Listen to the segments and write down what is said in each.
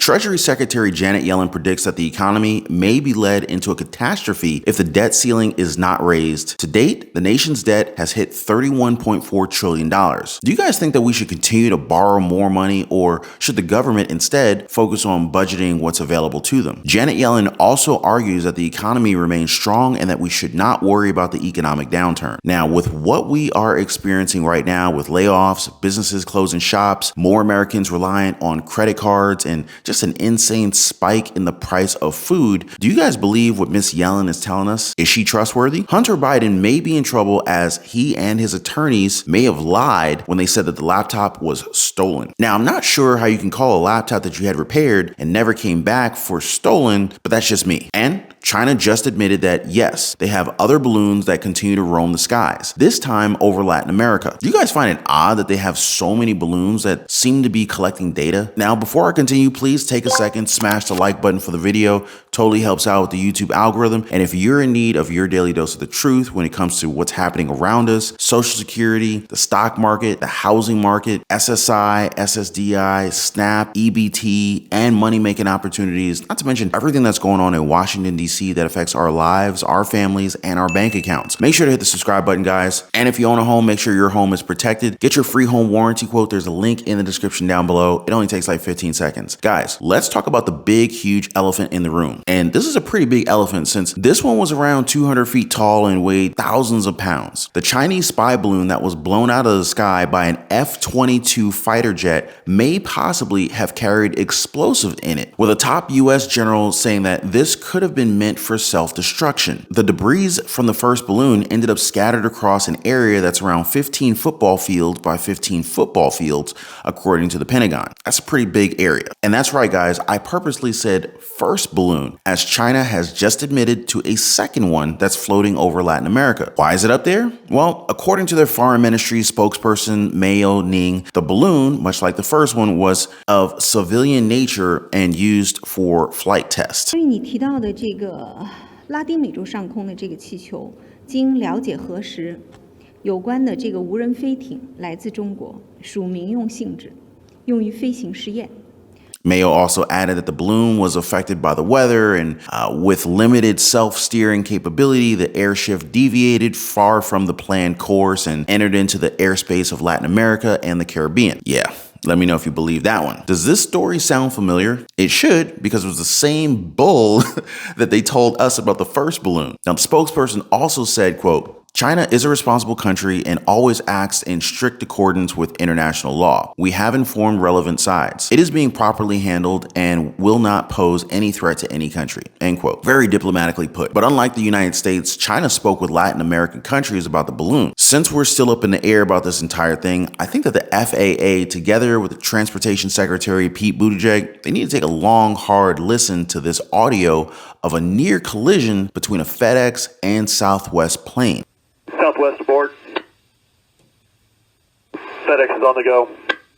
Treasury Secretary Janet Yellen predicts that the economy may be led into a catastrophe if the debt ceiling is not raised. To date, the nation's debt has hit $31.4 trillion. Do you guys think that we should continue to borrow more money, or should the government instead focus on budgeting what's available to them? Janet Yellen also argues that the economy remains strong and that we should not worry about the economic downturn. Now, with what we are experiencing right now with layoffs, businesses closing shops, more Americans reliant on credit cards, and just an insane spike in the price of food, do you guys believe what Miss Yellen is telling us? Is she trustworthy? Hunter Biden may be in trouble, as he and his attorneys may have lied when they said that the laptop was stolen. Now, I'm not sure how you can call a laptop that you had repaired and never came back for stolen, but that's just me. And China just admitted that, yes, they have other balloons that continue to roam the skies, this time over Latin America. Do you guys find it odd that they have so many balloons that seem to be collecting data? Now, before I continue, please take a second, smash the like button for the video. Totally helps out with the YouTube algorithm. And if you're in need of your daily dose of the truth when it comes to what's happening around us, Social Security, the stock market, the housing market, SSI, SSDI, SNAP, EBT, and money-making opportunities, not to mention everything that's going on in Washington, D.C. that affects our lives, our families, and our bank accounts. Make sure to hit the subscribe button, guys. And if you own a home, make sure your home is protected. Get your free home warranty quote. There's a link in the description down below. It only takes like 15 seconds. Guys, let's talk about the big, huge elephant in the room. And this is a pretty big elephant, since this one was around 200 feet tall and weighed thousands of pounds. The Chinese spy balloon that was blown out of the sky by an F-22 fighter jet may possibly have carried explosives in it, with a top U.S. general saying that this could have been meant for self-destruction. The debris from the first balloon ended up scattered across an area that's around 15 football fields by 15 football fields, according to the Pentagon. That's a pretty big area. And that's right, guys, I purposely said first balloon, as China has just admitted to a second one that's floating over Latin America. Why is it up there? Well, according to their foreign ministry spokesperson, Mao Ning, the balloon, much like the first one, was of civilian nature and used for flight tests. 拉丁美洲上空的这个气球，经了解核实，有关的这个无人飞艇来自中国，属民用性质，用于飞行试验。 Mayo also added that the balloon was affected by the weather, and with limited self-steering capability, the airship deviated far from the planned course and entered into the airspace of Latin America and the Caribbean. Yeah. Let me know if you believe that one. Does this story sound familiar? It should, because it was the same bull that they told us about the first balloon. Now, the spokesperson also said, quote, China is a responsible country and always acts in strict accordance with international law. We have informed relevant sides. It is being properly handled and will not pose any threat to any country, end quote. Very diplomatically put. But unlike the United States, China spoke with Latin American countries about the balloon. Since we're still up in the air about this entire thing, I think that the FAA, together with the Transportation Secretary Pete Buttigieg, they need to take a long, hard listen to this audio of a near collision between a FedEx and Southwest plane. Southwest aboard. FedEx is on the go.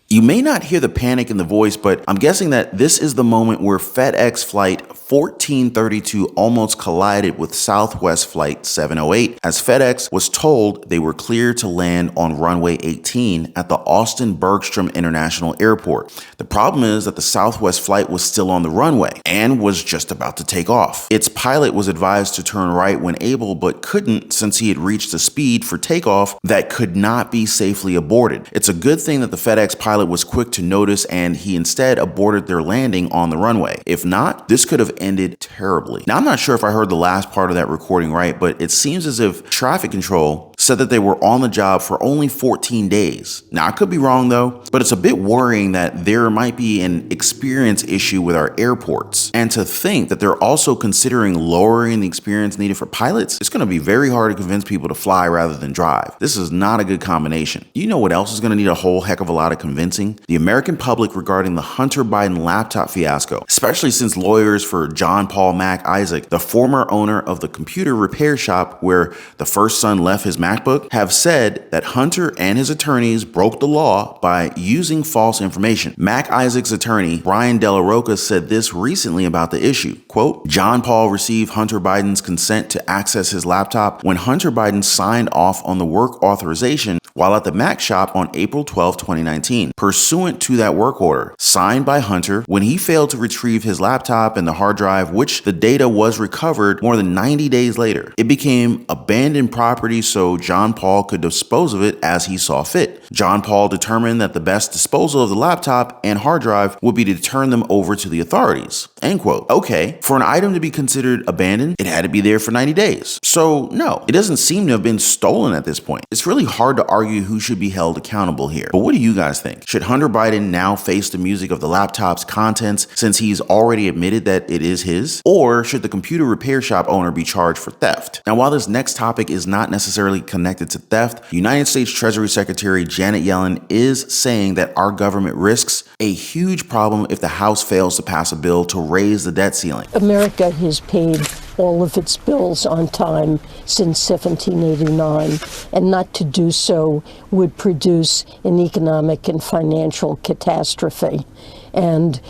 You may not hear the panic in the voice, but I'm guessing that this is the moment where FedEx Flight 1432 almost collided with Southwest Flight 708, as FedEx was told they were cleared to land on runway 18 at the Austin Bergstrom International Airport. The problem is that the Southwest flight was still on the runway and was just about to take off. Its pilot was advised to turn right when able, but couldn't, since he had reached a speed for takeoff that could not be safely aborted. It's a good thing that the FedEx pilot was quick to notice, and he instead aborted their landing on the runway. If not, this could have ended terribly. Now, I'm not sure if I heard the last part of that recording right, but it seems as if traffic control said that they were on the job for only 14 days. Now, I could be wrong though, but it's a bit worrying that there might be an experience issue with our airports. And to think that they're also considering lowering the experience needed for pilots, it's going to be very hard to convince people to fly rather than drive. This is not a good combination. You know what else is going to need a whole heck of a lot of convincing? The American public regarding the Hunter Biden laptop fiasco, especially since lawyers for John Paul Mac Isaac, the former owner of the computer repair shop where the first son left his MacBook, have said that Hunter and his attorneys broke the law by using false information. Mac Isaac's attorney, Brian Della Rocca, said this recently about the issue. Quote, John Paul received Hunter Biden's consent to access his laptop when Hunter Biden signed off on the work authorization, while at the Mac shop on April 12, 2019, pursuant to that work order signed by Hunter when he failed to retrieve his laptop and the hard drive, which the data was recovered more than 90 days later. It became abandoned property so John Paul could dispose of it as he saw fit. John Paul determined that the best disposal of the laptop and hard drive would be to turn them over to the authorities. End quote. Okay, for an item to be considered abandoned, it had to be there for 90 days. So no, it doesn't seem to have been stolen at this point. It's really hard to argue who should be held accountable here. But what do you guys think? Should Hunter Biden now face the music of the laptop's contents since he's already admitted that it is his? Or should the computer repair shop owner be charged for theft? Now, while this next topic is not necessarily connected to theft, United States Treasury Secretary Janet Yellen is saying that our government risks a huge problem if the House fails to pass a bill to raise the debt ceiling. America has paid all of its bills on time since 1789, and not to do so would produce an economic and financial catastrophe. And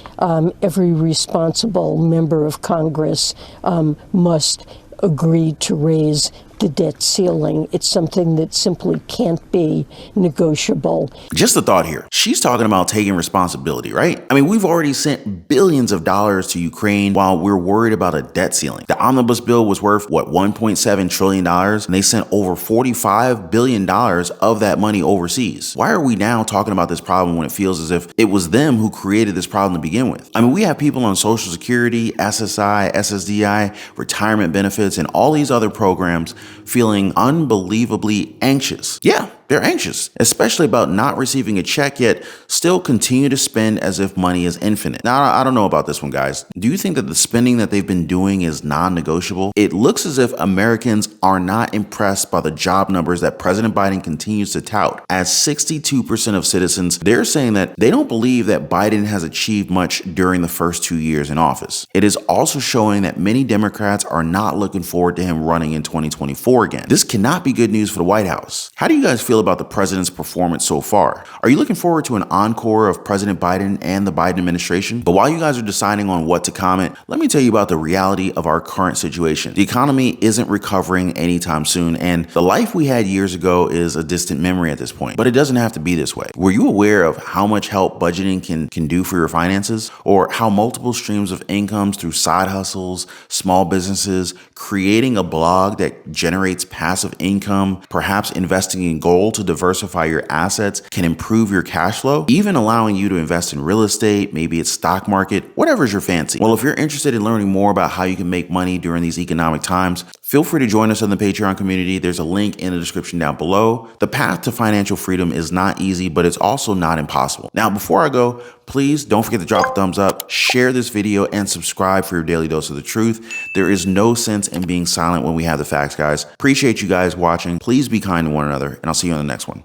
every responsible member of Congress must agree to raise the debt ceiling. It's something that simply can't be negotiable. Just a thought here. She's talking about taking responsibility, right? I mean, we've already sent billions of dollars to Ukraine while we're worried about a debt ceiling. The omnibus bill was worth, what, $1.7 trillion? And they sent over $45 billion of that money overseas. Why are we now talking about this problem when it feels as if it was them who created this problem to begin with? I mean, we have people on Social Security, SSI, SSDI, retirement benefits, and all these other programs feeling unbelievably anxious. Yeah, they're anxious, especially about not receiving a check, yet still continue to spend as if money is infinite. Now, I don't know about this one, guys. Do you think that the spending that they've been doing is non-negotiable? It looks as if Americans are not impressed by the job numbers that President Biden continues to tout. As 62% of citizens, they're saying that they don't believe that Biden has achieved much during the first 2 years in office. It is also showing that many Democrats are not looking forward to him running in 2024 again. This cannot be good news for the White House. How do you guys feel about the president's performance so far? Are you looking forward to an encore of President Biden and the Biden administration? But while you guys are deciding on what to comment, let me tell you about the reality of our current situation. The economy isn't recovering anytime soon, and the life we had years ago is a distant memory at this point. But it doesn't have to be this way. Were you aware of how much help budgeting can do for your finances? Or how multiple streams of incomes through side hustles, small businesses, creating a blog that generates passive income, perhaps investing in gold to diversify your assets can improve your cash flow, even allowing you to invest in real estate, maybe it's stock market, whatever's your fancy. Well, if you're interested in learning more about how you can make money during these economic times, feel free to join us in the Patreon community. There's a link in the description down below. The path to financial freedom is not easy, but it's also not impossible. Now, before I go, please don't forget to drop a thumbs up, share this video, and subscribe for your daily dose of the truth. There is no sense in being silent when we have the facts, guys. Appreciate you guys watching. Please be kind to one another, and I'll see you on the next one.